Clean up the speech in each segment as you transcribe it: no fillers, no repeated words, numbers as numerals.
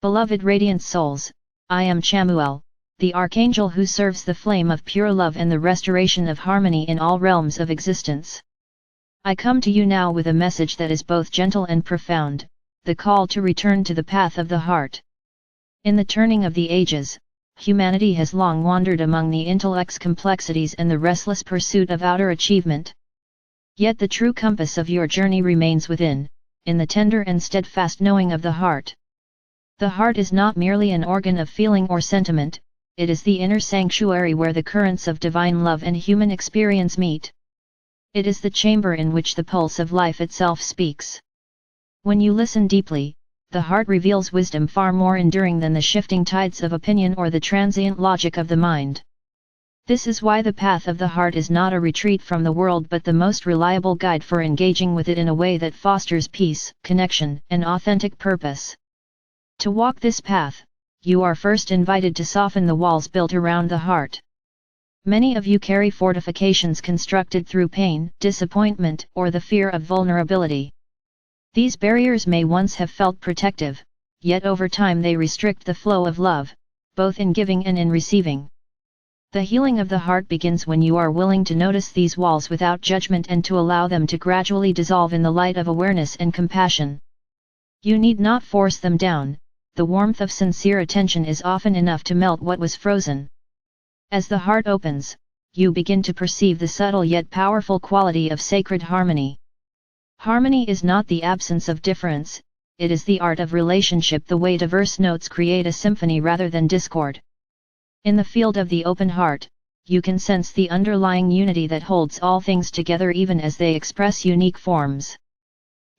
Beloved radiant souls, I am Chamuel, the Archangel who serves the flame of pure love and the restoration of harmony in all realms of existence. I come to you now with a message that is both gentle and profound, the call to return to the path of the heart. In the turning of the ages, humanity has long wandered among the intellect's complexities and the restless pursuit of outer achievement. Yet the true compass of your journey remains within, in the tender and steadfast knowing of the heart. The heart is not merely an organ of feeling or sentiment, it is the inner sanctuary where the currents of divine love and human experience meet. It is the chamber in which the pulse of life itself speaks. When you listen deeply, the heart reveals wisdom far more enduring than the shifting tides of opinion or the transient logic of the mind. This is why the path of the heart is not a retreat from the world but the most reliable guide for engaging with it in a way that fosters peace, connection, and authentic purpose. To walk this path, you are first invited to soften the walls built around the heart. Many of you carry fortifications constructed through pain, disappointment, or the fear of vulnerability. These barriers may once have felt protective, yet over time they restrict the flow of love, both in giving and in receiving. The healing of the heart begins when you are willing to notice these walls without judgment and to allow them to gradually dissolve in the light of awareness and compassion. You need not force them down. The warmth of sincere attention is often enough to melt what was frozen. As the heart opens, you begin to perceive the subtle yet powerful quality of sacred harmony. Harmony is not the absence of difference, it is the art of relationship, the way diverse notes create a symphony rather than discord. In the field of the open heart, you can sense the underlying unity that holds all things together even as they express unique forms.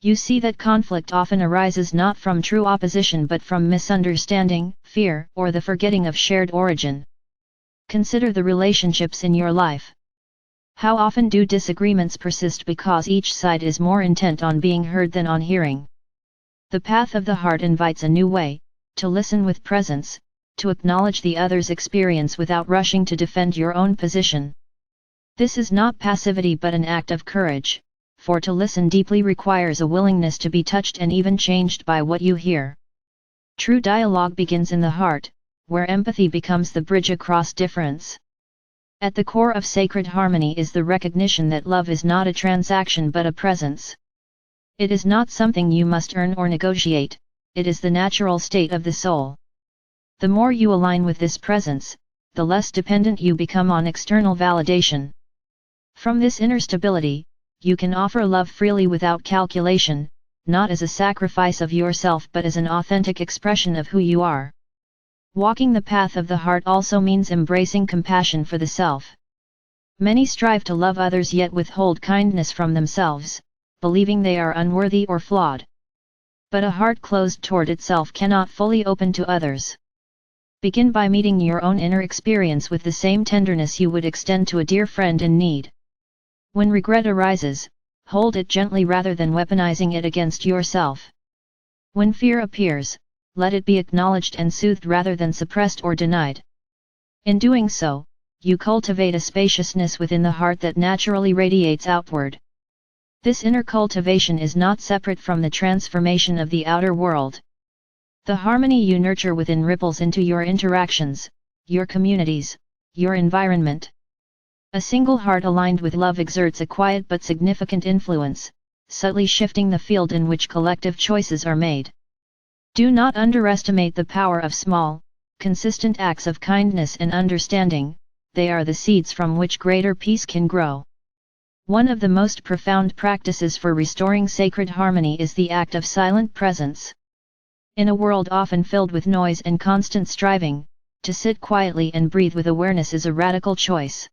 You see that conflict often arises not from true opposition but from misunderstanding, fear, or the forgetting of shared origin. Consider the relationships in your life. How often do disagreements persist because each side is more intent on being heard than on hearing? The path of the heart invites a new way, to listen with presence, to acknowledge the other's experience without rushing to defend your own position. This is not passivity but an act of courage. For to listen deeply requires a willingness to be touched and even changed by what you hear. True dialogue begins in the heart, where empathy becomes the bridge across difference. At the core of sacred harmony is the recognition that love is not a transaction but a presence. It is not something you must earn or negotiate, it is the natural state of the soul. The more you align with this presence, the less dependent you become on external validation. From this inner stability, you can offer love freely without calculation, not as a sacrifice of yourself but as an authentic expression of who you are. Walking the path of the heart also means embracing compassion for the self. Many strive to love others yet withhold kindness from themselves, believing they are unworthy or flawed. But a heart closed toward itself cannot fully open to others. Begin by meeting your own inner experience with the same tenderness you would extend to a dear friend in need. When regret arises, hold it gently rather than weaponizing it against yourself. When fear appears, let it be acknowledged and soothed rather than suppressed or denied. In doing so, you cultivate a spaciousness within the heart that naturally radiates outward. This inner cultivation is not separate from the transformation of the outer world. The harmony you nurture within ripples into your interactions, your communities, your environment. A single heart aligned with love exerts a quiet but significant influence, subtly shifting the field in which collective choices are made. Do not underestimate the power of small, consistent acts of kindness and understanding, they are the seeds from which greater peace can grow. One of the most profound practices for restoring sacred harmony is the act of silent presence. In a world often filled with noise and constant striving, to sit quietly and breathe with awareness is a radical choice.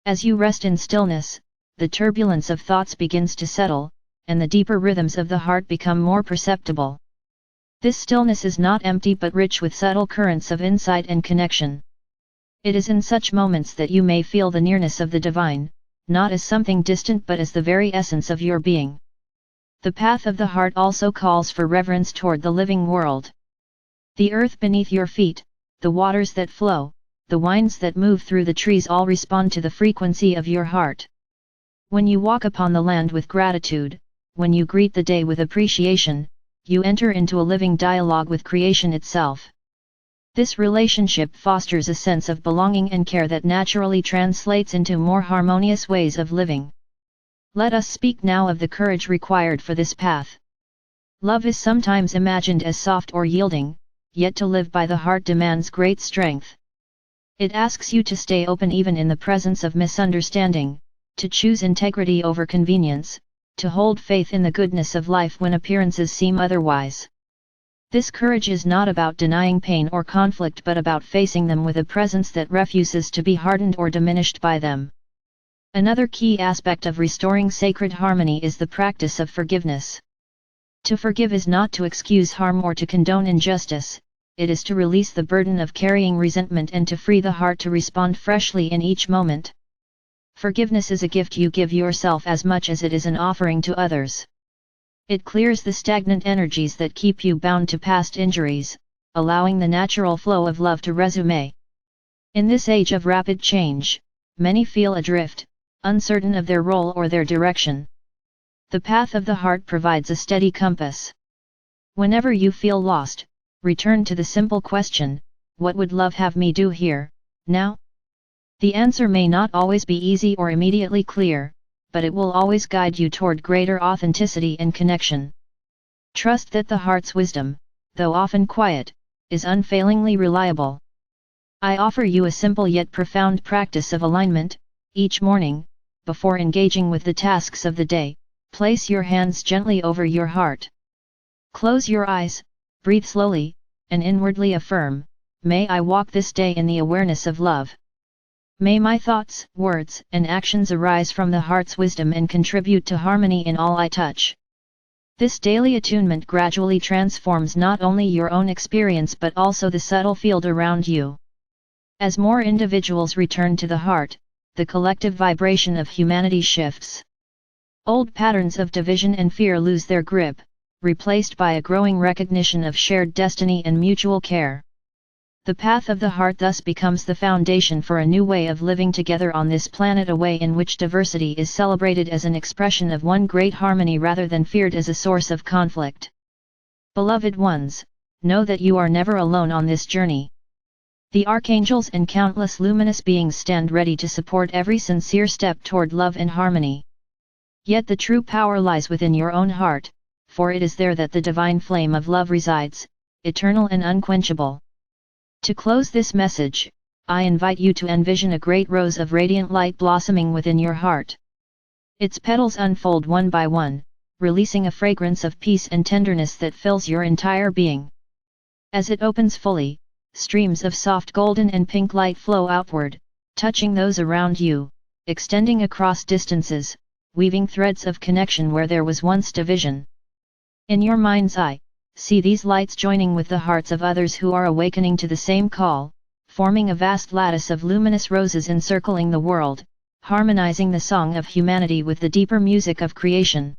As you rest in stillness, the turbulence of thoughts begins to settle, and the deeper rhythms of the heart become more perceptible. This stillness is not empty but rich with subtle currents of insight and connection. It is in such moments that you may feel the nearness of the divine, not as something distant but as the very essence of your being. The path of the heart also calls for reverence toward the living world. The earth beneath your feet, the waters that flow, the winds that move through the trees all respond to the frequency of your heart. When you walk upon the land with gratitude, when you greet the day with appreciation, you enter into a living dialogue with creation itself. This relationship fosters a sense of belonging and care that naturally translates into more harmonious ways of living. Let us speak now of the courage required for this path. Love is sometimes imagined as soft or yielding, yet to live by the heart demands great strength. It asks you to stay open even in the presence of misunderstanding, to choose integrity over convenience, to hold faith in the goodness of life when appearances seem otherwise. This courage is not about denying pain or conflict but about facing them with a presence that refuses to be hardened or diminished by them. Another key aspect of restoring sacred harmony is the practice of forgiveness. To forgive is not to excuse harm or to condone injustice, it is to release the burden of carrying resentment and to free the heart to respond freshly in each moment. Forgiveness is a gift you give yourself as much as it is an offering to others. It clears the stagnant energies that keep you bound to past injuries, allowing the natural flow of love to resume. In this age of rapid change, many feel adrift, uncertain of their role or their direction. The path of the heart provides a steady compass. Whenever you feel lost, return to the simple question, what would love have me do here, now? The answer may not always be easy or immediately clear, but it will always guide you toward greater authenticity and connection. Trust that the heart's wisdom, though often quiet, is unfailingly reliable. I offer you a simple yet profound practice of alignment. Each morning, before engaging with the tasks of the day, place your hands gently over your heart. Close your eyes, breathe slowly, and inwardly affirm, "May I walk this day in the awareness of love. May my thoughts, words, and actions arise from the heart's wisdom and contribute to harmony in all I touch." This daily attunement gradually transforms not only your own experience but also the subtle field around you. As more individuals return to the heart, the collective vibration of humanity shifts. Old patterns of division and fear lose their grip, replaced by a growing recognition of shared destiny and mutual care. The path of the heart thus becomes the foundation for a new way of living together on this planet, a way in which diversity is celebrated as an expression of one great harmony rather than feared as a source of conflict. Beloved ones, know that you are never alone on this journey. The archangels and countless luminous beings stand ready to support every sincere step toward love and harmony. Yet the true power lies within your own heart, for it is there that the divine flame of love resides, eternal and unquenchable. To close this message, I invite you to envision a great rose of radiant light blossoming within your heart. Its petals unfold one by one, releasing a fragrance of peace and tenderness that fills your entire being. As it opens fully, streams of soft golden and pink light flow outward, touching those around you, extending across distances, weaving threads of connection where there was once division. In your mind's eye, see these lights joining with the hearts of others who are awakening to the same call, forming a vast lattice of luminous roses encircling the world, harmonizing the song of humanity with the deeper music of creation.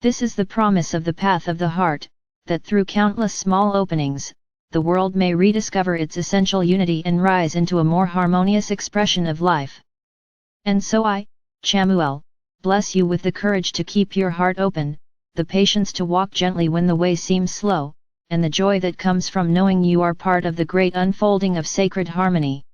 This is the promise of the path of the heart, that through countless small openings, the world may rediscover its essential unity and rise into a more harmonious expression of life. And so I, Chamuel, bless you with the courage to keep your heart open, the patience to walk gently when the way seems slow, and the joy that comes from knowing you are part of the great unfolding of sacred harmony.